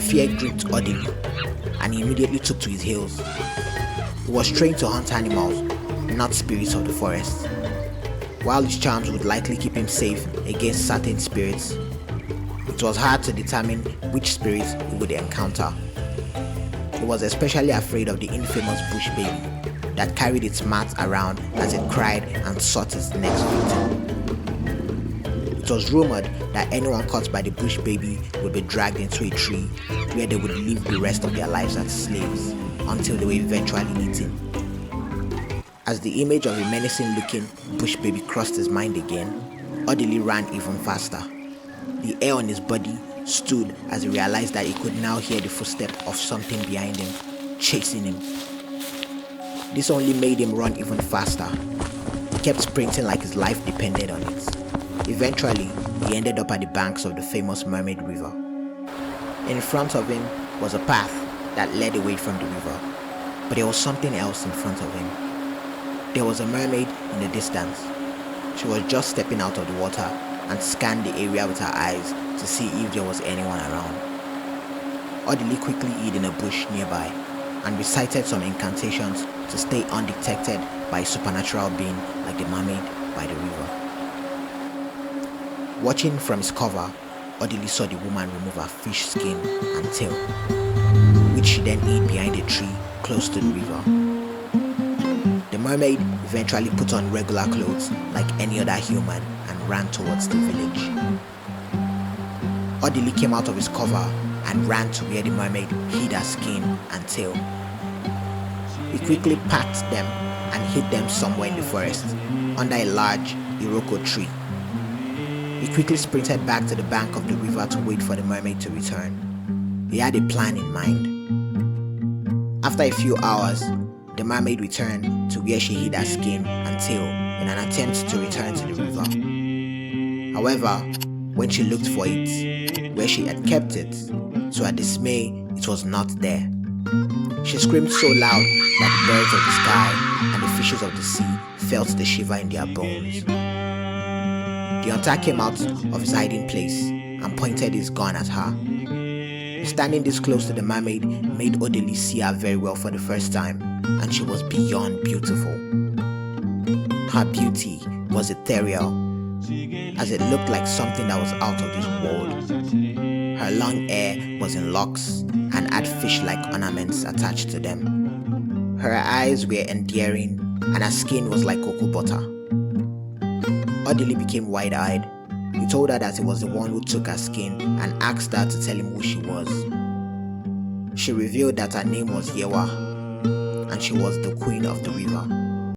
Fear gripped Odili, and he immediately took to his heels. He was trained to hunt animals, not spirits of the forest. While his charms would likely keep him safe against certain spirits, it was hard to determine which spirits he would encounter. He was especially afraid of the infamous bush baby that carried its mat around as it cried and sought its next victim. It was rumored that anyone caught by the bush baby would be dragged into a tree where they would live the rest of their lives as slaves until they were eventually eaten. As the image of a menacing-looking bush baby crossed his mind again, Odili ran even faster. The hair on his body stood as he realized that he could now hear the footstep of something behind him, chasing him. This only made him run even faster. He kept sprinting like his life depended on it. Eventually, he ended up at the banks of the famous Mermaid River. In front of him was a path that led away from the river, but there was something else in front of him. There was a mermaid in the distance. She was just stepping out of the water and scanned the area with her eyes to see if there was anyone around. Odili quickly hid in a bush nearby and recited some incantations to stay undetected by a supernatural being like the mermaid by the river. Watching from his cover, Odili saw the woman remove her fish skin and tail, which she then hid behind a tree close to the river. The mermaid eventually put on regular clothes like any other human and ran towards the village. Odili came out of his cover and ran to where the mermaid hid her skin and tail. He quickly packed them and hid them somewhere in the forest, under a large Iroko tree. He quickly sprinted back to the bank of the river to wait for the mermaid to return. He had a plan in mind. After a few hours, the mermaid returned to where she hid her skin and tail in an attempt to return to the river. However, when she looked for it, where she had kept it, to her dismay, it was not there. She screamed so loud that the birds of the sky and the fishes of the sea felt the shiver in their bones. The hunter came out of his hiding place and pointed his gun at her. Standing this close to the mermaid made Odili see her very well for the first time, and she was beyond beautiful. Her beauty was ethereal, as it looked like something that was out of this world. Her long hair was in locks and had fish-like ornaments attached to them. Her eyes were endearing, and her skin was like cocoa butter. Odili became wide-eyed. He told her that he was the one who took her skin and asked her to tell him who she was. She revealed that her name was Yewa, and she was the queen of the river.